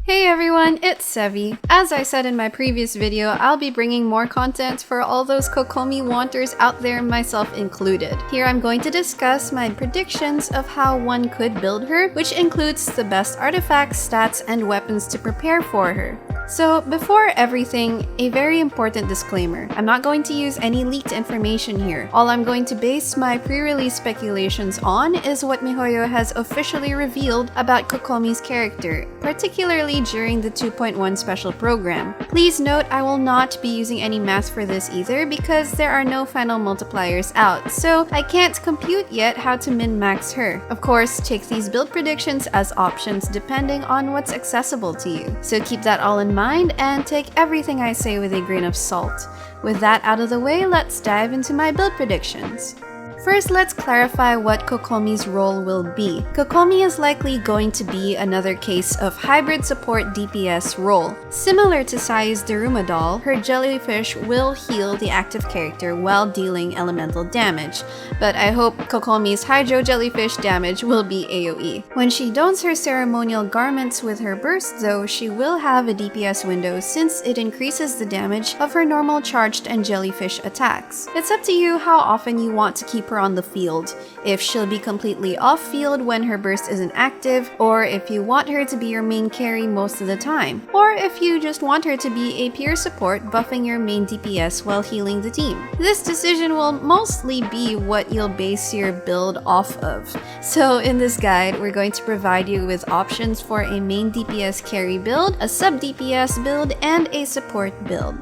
Hey everyone, it's Sevy. As I said in my previous video, I'll be bringing more content for all those Kokomi wanters out there, myself included. Here I'm going to discuss my predictions of how one could build her, which includes the best artifacts, stats, and weapons to prepare for her. So before everything, a very important disclaimer. I'm not going to use any leaked information here. All I'm going to base my pre-release speculations on is what miHoYo has officially revealed about Kokomi's character, particularly during the 2.1 special program. Please note I will not be using any math for this either because there are no final multipliers out, so I can't compute yet how to min-max her. Of course, take these build predictions as options depending on what's accessible to you. So keep that all in mind and take everything I say with a grain of salt. With that out of the way, let's dive into my build predictions. First, let's clarify what Kokomi's role will be. Kokomi is likely going to be another case of hybrid support DPS role. Similar to Sai's Daruma doll, her jellyfish will heal the active character while dealing elemental damage, but I hope Kokomi's Hydro Jellyfish damage will be AoE. When she dons her ceremonial garments with her burst though, she will have a DPS window since it increases the damage of her normal charged and jellyfish attacks. It's up to you how often you want to keep her on the field, if she'll be completely off field when her burst isn't active, or if you want her to be your main carry most of the time, or if you just want her to be a pure support buffing your main DPS while healing the team. This decision will mostly be what you'll base your build off of. So in this guide, we're going to provide you with options for a main DPS carry build, a sub DPS build, and a support build.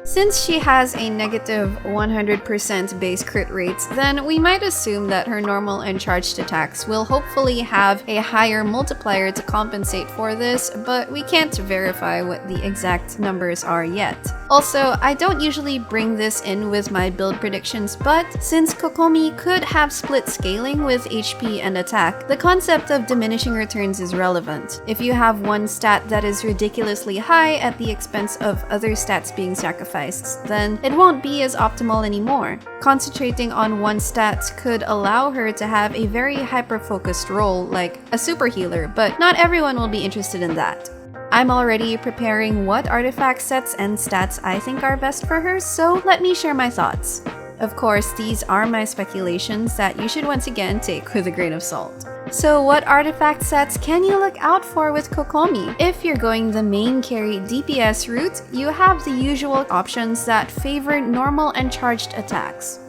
Since she has a negative 100% base crit rates, then we might assume that her normal and charged attacks will hopefully have a higher multiplier to compensate for this, but we can't verify what the exact numbers are yet. Also, I don't usually bring this in with my build predictions, but since Kokomi could have split scaling with HP and attack, the concept of diminishing returns is relevant. If you have one stat that is ridiculously high at the expense of other stats being sacrificed, then it won't be as optimal anymore. Concentrating on one stat could allow her to have a very hyper-focused role like a super healer, but not everyone will be interested in that. I'm already preparing what artifact sets and stats I think are best for her, so let me share my thoughts. Of course, these are my speculations that you should once again take with a grain of salt. So what artifact sets can you look out for with Kokomi? If you're going the main carry DPS route, you have the usual options that favor normal and charged attacks.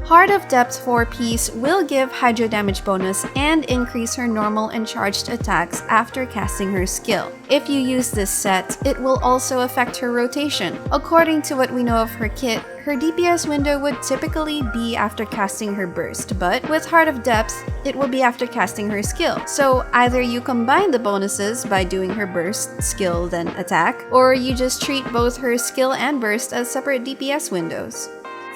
Heart of Depth 4-piece will give Hydro damage bonus and increase her normal and charged attacks after casting her skill. If you use this set, it will also affect her rotation. According to what we know of her kit, her DPS window would typically be after casting her burst, but with Heart of Depth, it will be after casting her skill. So either you combine the bonuses by doing her burst, skill, then attack, or you just treat both her skill and burst as separate DPS windows.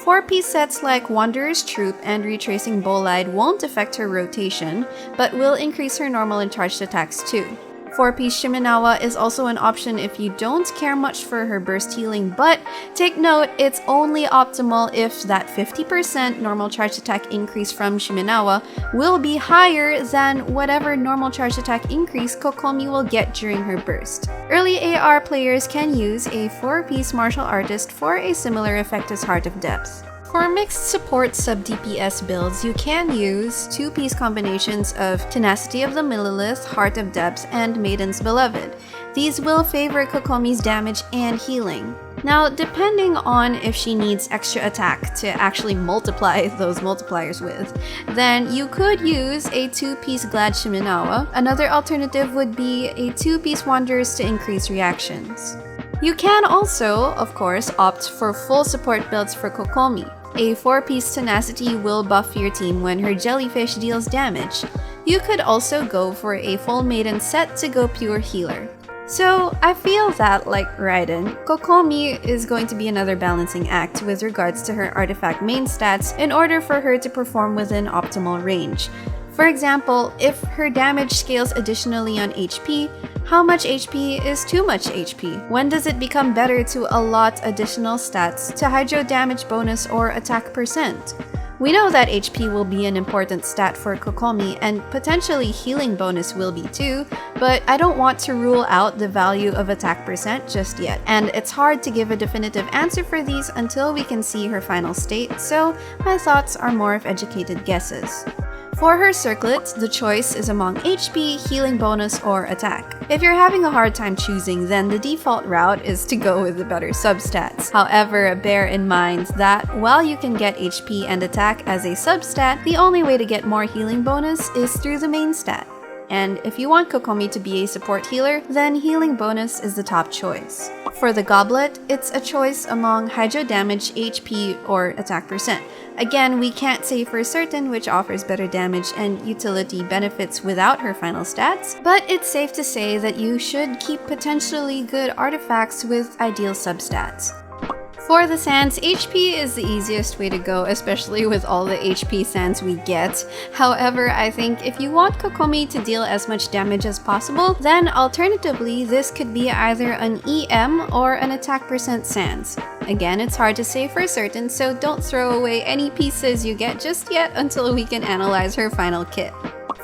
4-piece sets like Wanderer's Troop and Retracing Bolide won't affect her rotation, but will increase her normal and charged attacks too. 4-piece Shimenawa is also an option if you don't care much for her burst healing, but take note, it's only optimal if that 50% normal charged attack increase from Shimenawa will be higher than whatever normal charged attack increase Kokomi will get during her burst. Early AR players can use a 4-piece Martial Artist for a similar effect as Heart of Depth. For mixed support sub DPS builds, you can use 2-piece combinations of Tenacity of the Millilith, Heart of Depth, and Maiden's Beloved. These will favor Kokomi's damage and healing. Now, depending on if she needs extra attack to actually multiply those multipliers with, then you could use a 2-piece Glad Shimenawa. Another alternative would be a 2-piece Wanderers to increase reactions. You can also, of course, opt for full support builds for Kokomi. A 4-piece Tenacity will buff your team when her jellyfish deals damage. You could also go for a full Maiden set to go pure healer. So I feel that, like Raiden, Kokomi is going to be another balancing act with regards to her artifact main stats in order for her to perform within optimal range. For example, if her damage scales additionally on HP, how much HP is too much HP? When does it become better to allot additional stats to Hydro damage bonus or attack percent? We know that HP will be an important stat for Kokomi, and potentially healing bonus will be too, but I don't want to rule out the value of attack percent just yet, and it's hard to give a definitive answer for these until we can see her final state, so my thoughts are more of educated guesses. For her circlet, the choice is among HP, healing bonus, or attack. If you're having a hard time choosing, then the default route is to go with the better substats. However, bear in mind that while you can get HP and attack as a substat, the only way to get more healing bonus is through the main stat. And if you want Kokomi to be a support healer, then healing bonus is the top choice. For the goblet, it's a choice among hydro damage, HP, or attack percent. Again, we can't say for certain which offers better damage and utility benefits without her final stats, but it's safe to say that you should keep potentially good artifacts with ideal substats. For the sands, HP is the easiest way to go, especially with all the HP sands we get. However, I think if you want Kokomi to deal as much damage as possible, then alternatively, this could be either an EM or an attack percent sands. Again, it's hard to say for certain, so don't throw away any pieces you get just yet until we can analyze her final kit.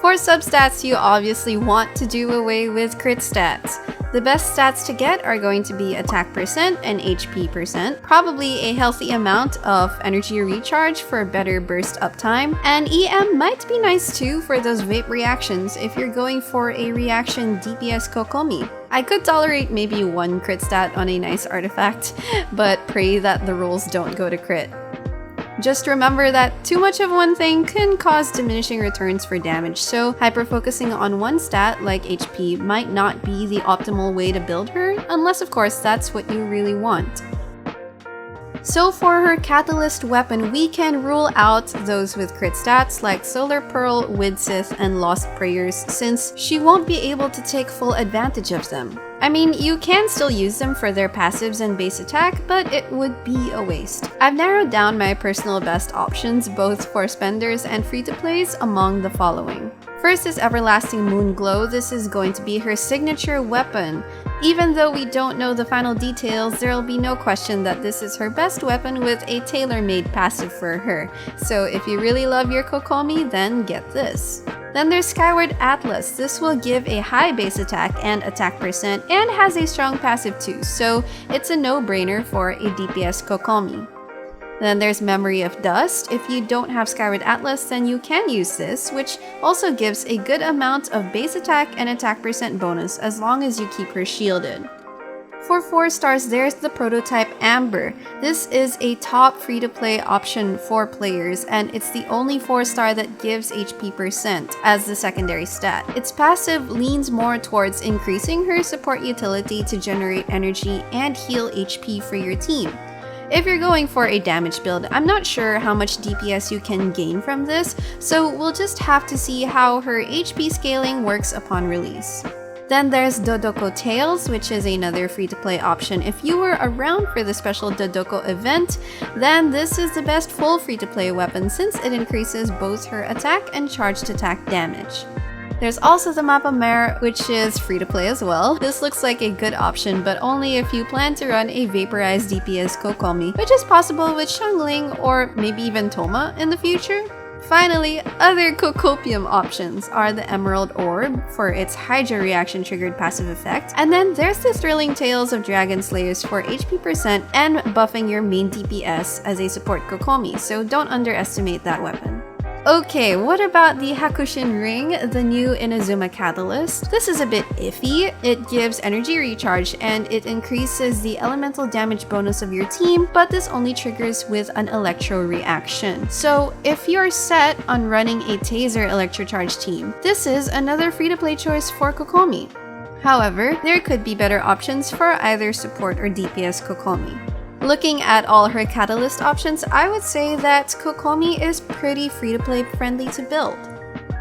For substats, you obviously want to do away with crit stats. The best stats to get are going to be attack percent and HP percent, probably a healthy amount of energy recharge for better burst uptime, and EM might be nice too for those vape reactions if you're going for a reaction DPS Kokomi. I could tolerate maybe one crit stat on a nice artifact, but pray that the rolls don't go to crit. Just remember that too much of one thing can cause diminishing returns for damage, so hyper-focusing on one stat like HP might not be the optimal way to build her, unless of course that's what you really want. So for her catalyst weapon, we can rule out those with crit stats like Solar Pearl, Widsith, and Lost Prayers, since she won't be able to take full advantage of them. I mean, you can still use them for their passives and base attack, but it would be a waste. I've narrowed down my personal best options both for spenders and free-to-plays among the following. First is Everlasting Moonglow. This is going to be her signature weapon. Even though we don't know the final details, there'll be no question that this is her best weapon with a tailor-made passive for her. So if you really love your Kokomi, then get this. Then there's Skyward Atlas. This will give a high base attack and attack percent and has a strong passive too, so it's a no-brainer for a DPS Kokomi. Then there's Memory of Dust. If you don't have Skyward Atlas, then you can use this, which also gives a good amount of base attack and attack percent bonus as long as you keep her shielded. For 4 stars, there's the prototype Amber. This is a top free-to-play option for players, and it's the only 4-star that gives HP percent as the secondary stat. Its passive leans more towards increasing her support utility to generate energy and heal HP for your team. If you're going for a damage build, I'm not sure how much DPS you can gain from this, so we'll just have to see how her HP scaling works upon release. Then there's Dodoko Tales, which is another free-to-play option. If you were around for the special Dodoko event, then this is the best full free-to-play weapon since it increases both her attack and charged attack damage. There's also the Mappa Mare, which is free-to-play as well. This looks like a good option, but only if you plan to run a vaporized DPS Kokomi, which is possible with Xiangling or maybe even Thoma in the future. Finally, other Kokopium options are the Emerald Orb for its Hydra reaction triggered passive effect, and then there's the Thrilling Tales of Dragon Slayers for HP percent and buffing your main DPS as a support Kokomi, so don't underestimate that weapon. Okay, what about the Hakushin Ring, the new Inazuma Catalyst? This is a bit iffy. It gives energy recharge and it increases the elemental damage bonus of your team, but this only triggers with an electro reaction. So if you're set on running a Taser Electrocharge team, this is another free-to-play choice for Kokomi. However, there could be better options for either support or DPS Kokomi. Looking at all her catalyst options, I would say that Kokomi is pretty free-to-play friendly to build.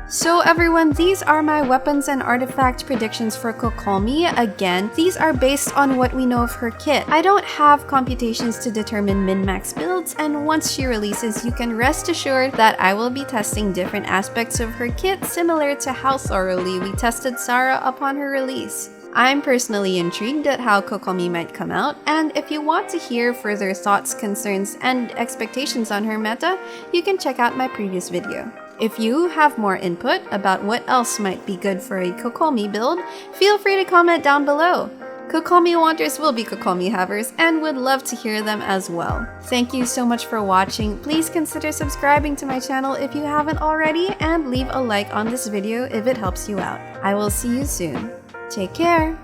So everyone, these are my weapons and artifact predictions for Kokomi. Again, these are based on what we know of her kit. I don't have computations to determine min-max builds, and once she releases, you can rest assured that I will be testing different aspects of her kit similar to how thoroughly we tested Sarah upon her release. I'm personally intrigued at how Kokomi might come out, and if you want to hear further thoughts, concerns, and expectations on her meta, you can check out my previous video. If you have more input about what else might be good for a Kokomi build, feel free to comment down below. Kokomi wanters will be Kokomi havers and would love to hear them as well. Thank you so much for watching. Please consider subscribing to my channel if you haven't already, and leave a like on this video if it helps you out. I will see you soon. Take care!